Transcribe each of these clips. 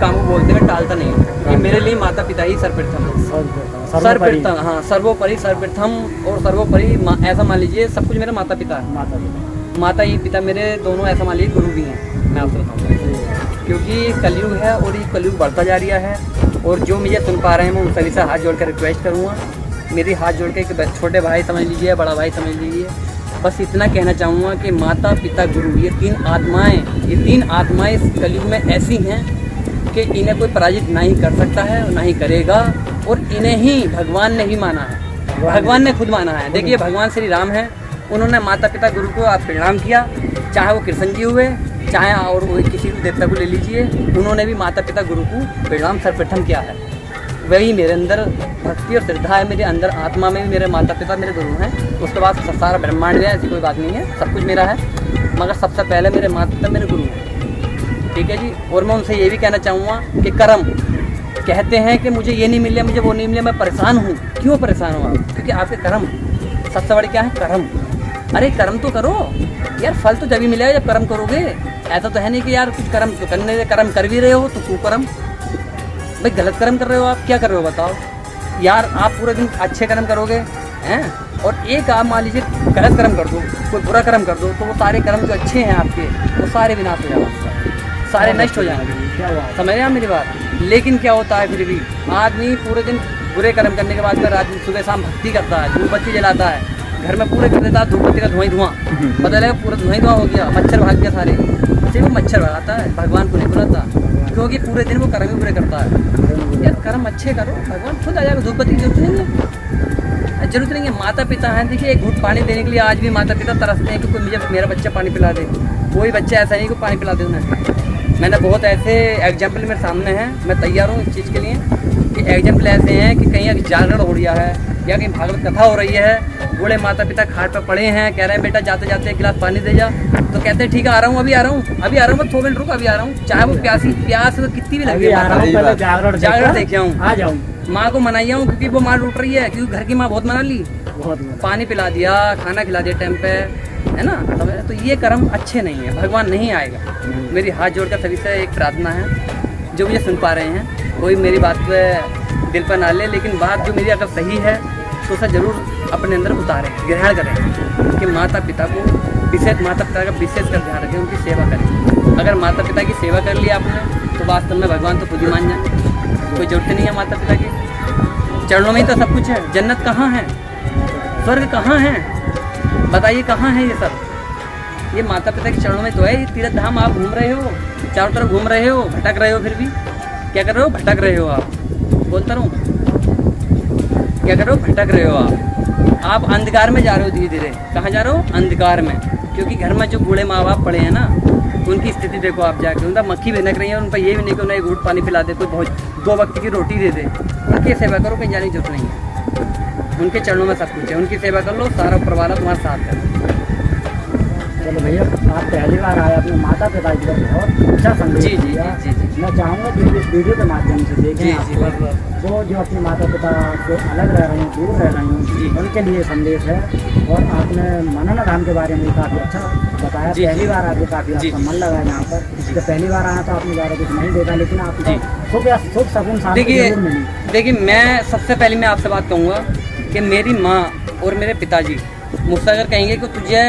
काम को बोलते हुए टालता नहीं हूँ कि मेरे लिए माता पिता ही सर्वप्रथम, सर्वप्रथम, हाँ सर्वोपरि सर्वप्रथम और सर्वोपरि ऐसा मान लीजिए सब कुछ मेरे माता पिता है। माता ही पिता मेरे दोनों ऐसा मान लीजिए गुरु भी हैं, मैं आपसे बताऊँगा, क्योंकि कलयुग है और ये कलयुग बढ़ता जा रहा है। और जो मुझे सुन पा रहे हैं मैं उन सभी से हाथ जोड़ कर रिक्वेस्ट करूँगा, मेरी हाथ जोड़ के एक छोटे भाई समझ लीजिए, बड़ा भाई समझ लीजिए, बस इतना कहना चाहूँगा कि माता पिता गुरु ये तीन आत्माएं इस कलयुग में ऐसी हैं कि इन्हें कोई पराजित ना ही कर सकता है और ना ही करेगा। और इन्हें ही भगवान ने ही माना है, भगवान ने खुद माना है। देखिए भगवान श्री राम हैं, उन्होंने माता पिता गुरु को प्रणाम किया, चाहे वो कृष्ण जी हुए चाहे और वो किसी भी देवता को ले लीजिए, उन्होंने भी माता पिता गुरु को प्रणाम सर्वप्रथम किया है। वही मेरे अंदर भक्ति और श्रद्धा है, मेरे अंदर आत्मा में भी मेरे माता पिता मेरे गुरु हैं। उसके बाद सारा ब्रह्मांड है, ऐसी कोई बात नहीं है, सब कुछ मेरा है, मगर सबसे पहले मेरे माता पिता मेरे गुरु हैं, ठीक है जी। और मैं उनसे ये भी कहना चाहूँगा कि कर्म कहते हैं कि मुझे ये नहीं मिला, मुझे वो नहीं मिला, मैं परेशान हूँ। क्यों परेशान हो आप? क्योंकि आपके कर्म सबसे बड़े क्या है, कर्म। अरे कर्म तो करो यार, फल तो जब ही मिलेगा जब कर्म करोगे। ऐसा तो है नहीं कि यार कुछ कर्म तो करने दे, कर्म कर भी रहे हो तो कुकर्म, भाई गलत कर्म कर रहे हो आप, क्या कर रहे हो बताओ यार। आप पूरे दिन अच्छे कर्म करोगे हैं और एक आप मान लीजिए गलत कर्म कर दो, कोई बुरा कर्म कर दो, तो वो सारे कर्म जो अच्छे हैं आपके वो सारे विनाश हो जाएंगे, सारे नष्ट हो जाएंगे। समझ रहे हैं मेरी बात? लेकिन क्या होता है, फिर भी आदमी पूरे दिन बुरे कर्म करने के बाद में रात सुबह शाम भक्ति करता है, धूप बत्ती जलाता है, घर में पूरे कर देता है धूप बत्ती का धुआं ही धुआं, पता लगा पूरा धुआं ही धुआं हो गया, मच्छर भाग गया सारे। सिर्फ वो मच्छर भगाता है, भगवान को नहीं बुलाता, क्योंकि पूरे दिन वो कर्म ही बुरे करता है। यार कर्म अच्छे करो, भगवान खुद आ जाएगा, धूप बत्ती की जरूरत नहीं है, जरूरत नहीं है। माता पिता हैं, देखिए एक घूंट पानी देने के लिए आज भी माता पिता तरसते हैं कि कोई मुझे मेरा बच्चा पानी पिला दे। कोई बच्चा ऐसा नहीं कि पानी पिला दे उन्हें। मैंने बहुत ऐसे एग्जाम्पल मेरे सामने हैं, मैं तैयार हूँ इस चीज़ के लिए कि एग्जाम्पल ऐसे हैं कि कहीं अभी जागरण हो रहा है या कहीं भागवत कथा हो रही है, बूढ़े माता पिता खाट पर पड़े हैं, कह रहे हैं बेटा जाते जाते एक गिलास पानी दे जा, तो कहते हैं ठीक है आ रहा हूँ, अभी आ रहा हूँ, अभी आ रहा हूँ, बस 2 मिनट रुक, अभी आ रहा हूँ। चाहे वो प्यास तो कितनी भी लगी, जागरण देख आऊँ, आ जाऊँ, माँ को मनाई आऊँ, क्योंकि वो माँ लूट रही है, क्योंकि घर की माँ बहुत मना ली, पानी पिला दिया, खाना खिला दिया टाइम पे, है ना। तो ये कर्म अच्छे नहीं है, भगवान नहीं आएगा। मेरी हाथ जोड़कर सभी से एक प्रार्थना है, जो मुझे सुन पा रहे हैं कोई मेरी बात पे दिल पर ना ले, लेकिन बात जो मेरी अगर सही है तो उसे ज़रूर अपने अंदर उतारें, ग्रहण करें कि माता पिता को विशेष, माता पिता का विशेष कर ध्यान रखें, उनकी सेवा करें। अगर माता पिता की सेवा कर लिया आपने तो वास्तव में भगवान तो खुद ही मान जाए, कोई जरूरत नहीं है माता पिता की, चरणों में ही तो सब कुछ है। जन्नत कहाँ है, स्वर्ग कहाँ है, बताइए कहाँ है ये सब? ये माता पिता के चरणों में तो है। ये तीर्थ धाम आप घूम रहे हो, चारों तरफ घूम रहे हो, भटक रहे हो, फिर भी क्या कर रहे हो, भटक रहे हो। आप बोलता रहूँ, क्या कर रहे हो, भटक रहे हो आप अंधकार में जा रहे हो, धीरे धीरे कहाँ जा रहे हो, अंधकार में। क्योंकि घर में जो बूढ़े माँ बाप पड़े हैं ना, उनकी स्थिति देखो आप जाके, उनका मक्खी भिनक रही है, उन पर ये भी नहीं कि उन्हें 1 घूंट पानी पिला दे, कोई बहुत 2 वक्त की रोटी दे दे, उनकी सेवा करो, कहीं जाने की जरूरत नहीं है, उनके चरणों में सब कुछ है, उनकी सेवा कर लो, सारा परिवार तुम्हारे साथ है। चलो भैया, आप पहली बार आए, अपने माता पिता की तरफ बहुत अच्छा संदेश दिया। मैं चाहूँगा कि इस वीडियो के माध्यम से देखें वो जो अपने माता पिता से अलग रह रहे हैं, दूर रह रहे हैं, उनके लिए संदेश है। और आपने मनन धाम के बारे में काफ़ी अच्छा बताया, पहली बार आके काफ़ी आपका मन लगा यहाँ पर। जब पहली बार आया तो आपने ज़्यादा कुछ नहीं देखा, लेकिन आपको सुख सकून शांति जरूर मिली। देखिए मैं सबसे पहले मैं आपसे बात कहूँगा कि मेरी माँ और मेरे पिताजी मुझसे अगर कहेंगे कि तुझे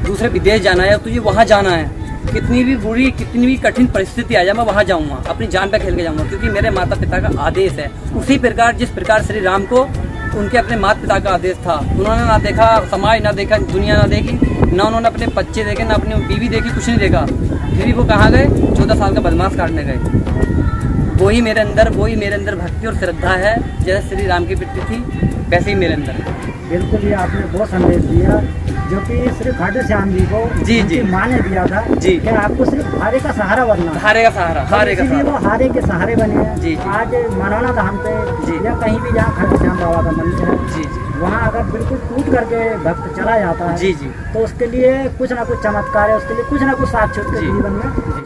दूसरे विदेश जाना है या तुझे वहाँ जाना है, कितनी भी बुरी कितनी भी कठिन परिस्थिति आ जाए मैं वहाँ जाऊँगा, अपनी जान पे खेल के जाऊँगा, क्योंकि मेरे माता पिता का आदेश है। उसी प्रकार जिस प्रकार श्री राम को उनके अपने माता पिता का आदेश था, उन्होंने ना देखा समाज, ना देखा दुनिया, ना देखी, ना उन्होंने अपने बच्चे देखे, ना अपनी बीवी देखी, कुछ नहीं देखा, फिर भी वो कहाँ गए, 14 साल का बदमाश काटने गए। वही मेरे अंदर भक्ति और श्रद्धा है, जैसे श्री राम की वृत्ति थी वैसे ही मेरे अंदर। बिल्कुल, ये आपने वो संदेश दिया जो कि सिर्फ खाटू श्याम जी को जी माँ ने दिया था कि आपको सिर्फ हारे का सहारा बनना, हारे का सहारा, वो हारे के सहारे बने हैं। आज मनोना धाम पे या कहीं भी जहाँ खाटू श्याम बाबा का मंदिर है, वहाँ अगर बिल्कुल टूट करके भक्त चला जाता है तो उसके लिए कुछ ना कुछ चमत्कार है, उसके लिए कुछ ना कुछ साक्षात के जीवन में